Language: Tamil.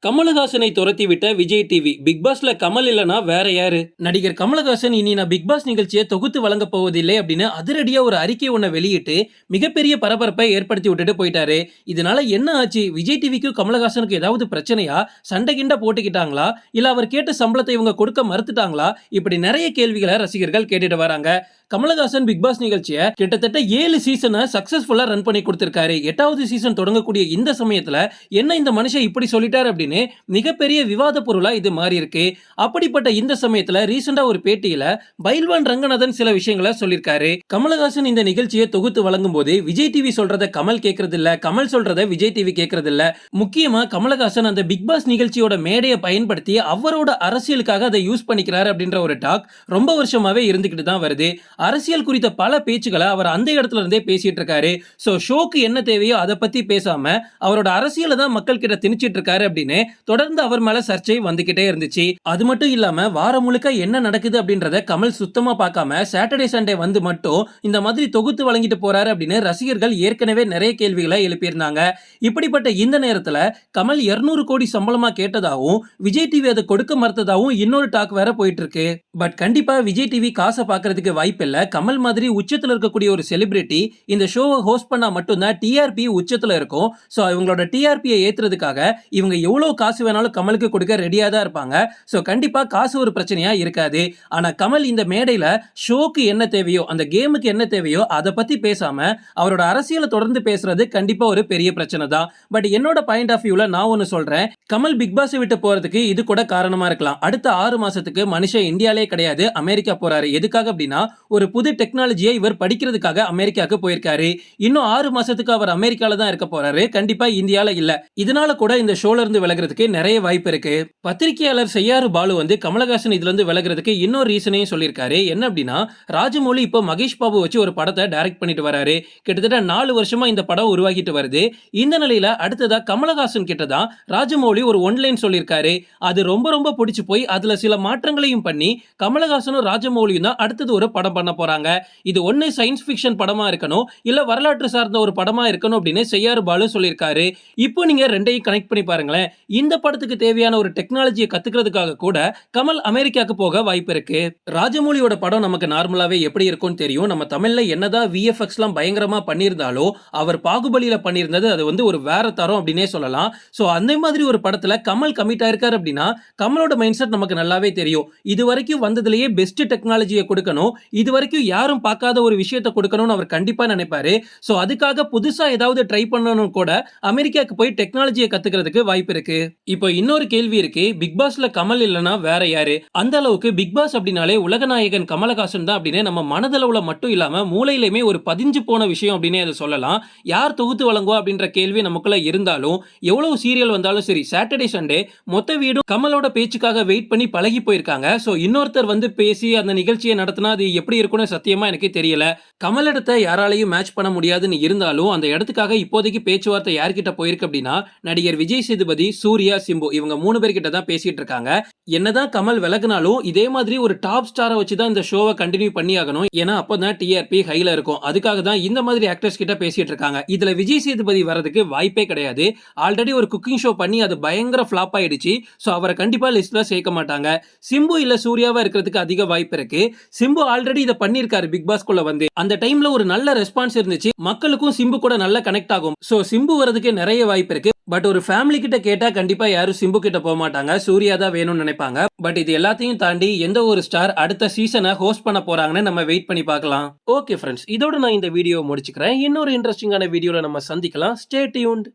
கமலஹாசனை துரத்திவிட்ட விஜய் டிவி பிக் பாஸ்ல கமல் இல்லனா வேற யாரு? நடிகர் கமலஹாசன் இனி நான் பிக் பாஸ் நிகழ்ச்சியை தொகுத்து வழங்க போவதில்லை அப்படின்னு அதிரடியா ஒரு அறிக்கை ஒன்றை வெளியிட்டு மிகப்பெரிய பரபரப்பை ஏற்படுத்தி விட்டுட்டு போயிட்டாரு. இதனால என்ன ஆச்சு? விஜய் டிவிக்கும் கமலஹாசனுக்கு ஏதாவது பிரச்சனையா? சண்டை கிண்ட போட்டுக்கிட்டாங்களா? இல்ல அவர் கேட்ட சம்பளத்தை இவங்க கொடுக்க மறுத்துட்டாங்களா? இப்படி நிறைய கேள்விகளை ரசிகர்கள் கேட்டுட்டு வராங்க. கமலஹாசன் பிக் பாஸ் நிகழ்ச்சியை கிட்டத்தட்ட 7 சீசனை சக்சஸ்ஃபுல்லா ரன் பண்ணி கொடுத்திருக்காரு. 8வது சீசன் தொடங்கக்கூடிய இந்த சமயத்துல என்ன இந்த மனுஷன் இப்படி சொல்லிட்டாரு அப்படின்னு மிகப்பெரிய விவாத பொருளா இது மாறி இருக்கு. அப்படிப்பட்ட இந்த சமயத்துல ரீசெண்டா ஒரு பேட்டியில பைல்வான் ரங்கநாதன் சில விஷயங்களை சொல்லியிருக்காரு. கமலஹாசன் இந்த நிகழ்ச்சியை தொகுத்து வழங்கும் போது விஜய் டிவி சொல்றத கமல் கேட்கறது இல்ல, கமல் சொல்றத விஜய் டிவி கேட்கறது இல்ல. முக்கியமா கமலஹாசன் அந்த பிக் பாஸ் நிகழ்ச்சியோட மேடையை பயன்படுத்தி அவரோட அரசியலுக்காக அதை யூஸ் பண்ணிக்கிறாரு அப்படின்ற ஒரு டாக் ரொம்ப வருஷமாவே இருந்துகிட்டு தான் வருது. அரசியல் குறித்த பல பேச்சுகளை அவர் அந்த இடத்துல இருந்தே பேசிட்டு இருக்காரு. சோ ஷோக்கு என்ன தேவையோ அதை பத்தி பேசாம அவரோட அரசியலை தான் மக்கள் கிட்ட திணிச்சிட்டு இருக்காரு அப்படின்னு தொடர்ந்து அவர் மேல சர்ச்சை வந்துகிட்டே இருந்துச்சு. அது மட்டும் இல்லாம வாரம் முழுக்க என்ன நடக்குது அப்படின்றத கமல் சுத்தமா பார்க்காம சாட்டர்டே சண்டே வந்து மட்டும் இந்த மாதிரி தொகுத்து வழங்கிட்டு போறாரு அப்படின்னு ரசிகர்கள் ஏற்கனவே நிறைய கேள்விகளை எழுப்பியிருந்தாங்க. இப்படிப்பட்ட இந்த நேரத்துல கமல் 200 கோடி சம்பளமா கேட்டதாகவும் விஜய் டிவி அதை கொடுக்க மறுத்ததாகவும் இன்னொரு டாக் வேற போயிட்டு இருக்கு. பட் கண்டிப்பா விஜய் டிவி காசை பாக்குறதுக்கு வாய்ப்பு இல்ல. கமல் மாதிரி உச்சத்துல இருக்கக்கூடிய ஒரு செலிபிரிட்டி இந்த ஷோவை ஹோஸ்ட் பண்ணா மட்டும்தான் டிஆர்பி உச்சத்துல இருக்கும். சோ இவங்களோட டிஆர்பியை ஏத்துறதுக்காக இவங்க எவ்வளவு காசு வேணாலும் கமலுக்கு கொடுக்க ரெடியா தான் இருப்பாங்க. சோ கண்டிப்பா காசு ஒரு பிரச்சனையா இருக்காது. ஆனா கமல் இந்த மேடையில ஷோக்கு என்ன தேவையோ, அந்த கேமுக்கு என்ன தேவையோ அதை பத்தி பேசாம அவரோட அரசியலை தொடர்ந்து பேசுறது கண்டிப்பா ஒரு பெரிய பிரச்சனை தான். பட் என்னோட பாயிண்ட் ஆஃப் வியூல நான் ஒன்னு சொல்றேன். கமல் பிக் பாஸ் விட்டு போறதுக்கு இது கூட காரணமா இருக்கலாம். அடுத்த 6 மாசத்துக்கு மனுஷன் இந்தியாலே கிடையாது, அமெரிக்கா போறாரு. எதுக்காக அப்படின்னா ஒரு புது டெக்னாலஜியை இவர் படிக்கிறதுக்காக அமெரிக்காவுக்கு போயிருக்காரு. இன்னும் 6 மாசத்துக்கு அவர் அமெரிக்கால தான் இருக்க போறாரு, கண்டிப்பா இந்தியால இல்ல. இதனால கூட இந்த ஷோல இருந்து விலகிறதுக்கு நிறைய வாய்ப்பு இருக்கு. பத்திரிகையாளர் செய்யாறு பாலு வந்து கமலஹாசன் இதுல இருந்து விலகிறதுக்கு இன்னொரு ரீசனையும் சொல்லியிருக்காரு. என்ன அப்படின்னா ராஜமௌலி இப்போ மகேஷ் பாபு வச்சு ஒரு படத்தை டைரக்ட் பண்ணிட்டு வராரு. கிட்டத்தட்ட 4 வருஷமா இந்த படம் உருவாகிட்டு வருது. இந்த நிலையில அடுத்ததா கமலஹாசன் கிட்ட தான் ராஜமௌலி ஒரு ஒன்லைன் சொல்லியிருக்காரு. அது ரொம்ப ரொம்ப பிடிச்சு போய் அதுல சில மாற்றங்களையும் பண்ணி கமலஹாசனும் ராஜமௌலியும் தான் அடுத்தது ஒரு படம் பண்ண போறாங்க. இது ஒன்னு சயின்ஸ் ஃபிக்ஷன் படமா இருக்கணும், இல்ல வரலாற்று சார்ந்த ஒரு படமா இருக்கணும் அப்படின்னு செய்யாறு பாலு சொல்லியிருக்காரு. இப்போ நீங்க ரெண்டையும் கனெக்ட் பண்ணி பாருங்களேன். இந்த படத்துக்கு தேவையான ஒரு டெக்னாலஜியை கத்துக்கிறதுக்காக கூட கமல் அமெரிக்காவுக்கு போக வாய்ப்பு இருக்கு. ராஜமௌலியோட படம் நமக்கு நார்மலாவே எப்படி இருக்கும்னு தெரியும். நம்ம தமிழ்ல என்னதான் விஎஃப்எக்ஸ் எல்லாம் பயங்கரமா பண்ணியிருந்தாலும் அவர் பாகுபலியில பண்ணியிருந்தது அது வந்து ஒரு வேற தரம் அப்படின்னே சொல்லலாம். சோ அந்த மாதிரி ஒரு படத்துல கமல் கமிட் ஆயிருக்காரு அப்படின்னா கமலோட மைண்ட் செட் நமக்கு நல்லாவே தெரியும். இது வரைக்கும் வந்ததுலயே பெஸ்ட் டெக்னாலஜியை கொடுக்கணும், இது வரைக்கும் யாரும் பார்க்காத ஒரு விஷயத்தை கொடுக்கணும்னு அவர் கண்டிப்பா நினைப்பாரு. சோ அதுக்காக புதுசா ஏதாவது ட்ரை பண்ணணும் கூட அமெரிக்காக்கு போய் டெக்னாலஜியை கத்துக்கிறதுக்கு வாய்ப்பு இருக்கு. இப்போ இன்னொரு கேள்வி இருக்கு, பிக் பாஸ்ல கமல் இல்லனா வேற யாரு? அந்த அளவுக்கு பிக் பாஸ் அப்படினாலே உலகநாயகன் கமலஹாசன் தான் அப்படின்னு நம்ம மனதளவுல மட்டும் இல்லாம மூளையிலுமே ஒரு பதிஞ்சு போன விஷயம் அப்படின்னே அதை சொல்லலாம். யார் தொகுத்து வழங்குவா அப்படின்ற கேள்வி நமக்குள்ள இருந்தாலும் எவ்வளவு சீரியல் வந்தாலும் சரி சாட்டர்டே சண்டே மொத்த வீடும் கமலோட பேச்சுக்காக வெயிட் பண்ணி பழகி போயிருக்காங்க. சோ இன்னொருத்தர் வந்து பேசி அந்த நிகழ்ச்சியை நடத்தினா அது எப்படி இருக்கும்னு சத்தியமா எனக்கு தெரியல. கமல் இடத்தை யாராலையும் மேட்ச் பண்ண முடியாதுன்னு இருந்தாலும் அந்த இடத்துக்காக இப்போதைக்கு பேச்சுவார்த்தை யார்கிட்ட போயிருக்கு அப்படின்னா நடிகர் விஜய் சேதுபதி, சூர்யா, சிம்பு இவங்க 3 பேர்கிட்ட தான் பேசிட்டு இருக்காங்க. என்னதான் கமல் விலகினாலும் இதே மாதிரி ஒரு டாப் ஸ்டாரை வச்சு தான் இந்த ஷோவை கண்டினியூ பண்ணி ஆகணும். ஏன்னா அப்பதான் டிஆர்பி ஹைல இருக்கும். அதுக்காக தான் இந்த மாதிரி ஆக்டர்ஸ் கிட்ட பேசிட்டு இருக்காங்க. இதுல விஜய் சேதுபதி வரதுக்கு வாய்ப்பே கிடையாது. ஆல்ரெடி ஒரு குக்கிங் ஷோ பண்ணி அது பயங்கர ஃபிளாப் ஆயிடுச்சு. சோ அவரை கண்டிப்பா லிஸ்ட்ல சேர்க்க மாட்டாங்க. சிம்பு இல்ல சூர்யாவா இருக்கிறதுக்கு அதிக வாய்ப்பு இருக்கு. சிம்பு ஆல்ரெடி இதை பண்ணிருக்காரு பிக் பாஸ்குள்ள வந்து. அந்த டைம்ல ஒரு நல்ல ரெஸ்பான்ஸ் இருந்துச்சு, மக்களுக்கும் சிம்பு கூட நல்ல கனெக்ட் ஆகும். சோ சிம்பு வரதுக்கு நிறைய வாய்ப்பு இருக்கு. பட் ஒரு ஃபேமிலி கிட்ட கேட்டா கண்டிப்பா யாரும் சிம்பு கிட்ட போக மாட்டாங்க, சூர்யா தான் வேணும்னு நினைப்பாங்க. பட் இது எல்லாத்தையும் தாண்டி எந்த ஒரு ஸ்டார் அடுத்த சீசனை ஹோஸ்ட் பண்ண போறாங்கன்னு நம்ம வெயிட் பண்ணி பார்க்கலாம். ஓகே ஃப்ரெண்ட்ஸ், இதோட நான் இந்த வீடியோ முடிச்சுக்கிறேன். இன்னொரு இன்ட்ரெஸ்டிங்கான வீடியோல நம்ம சந்திக்கலாம். Stay tuned.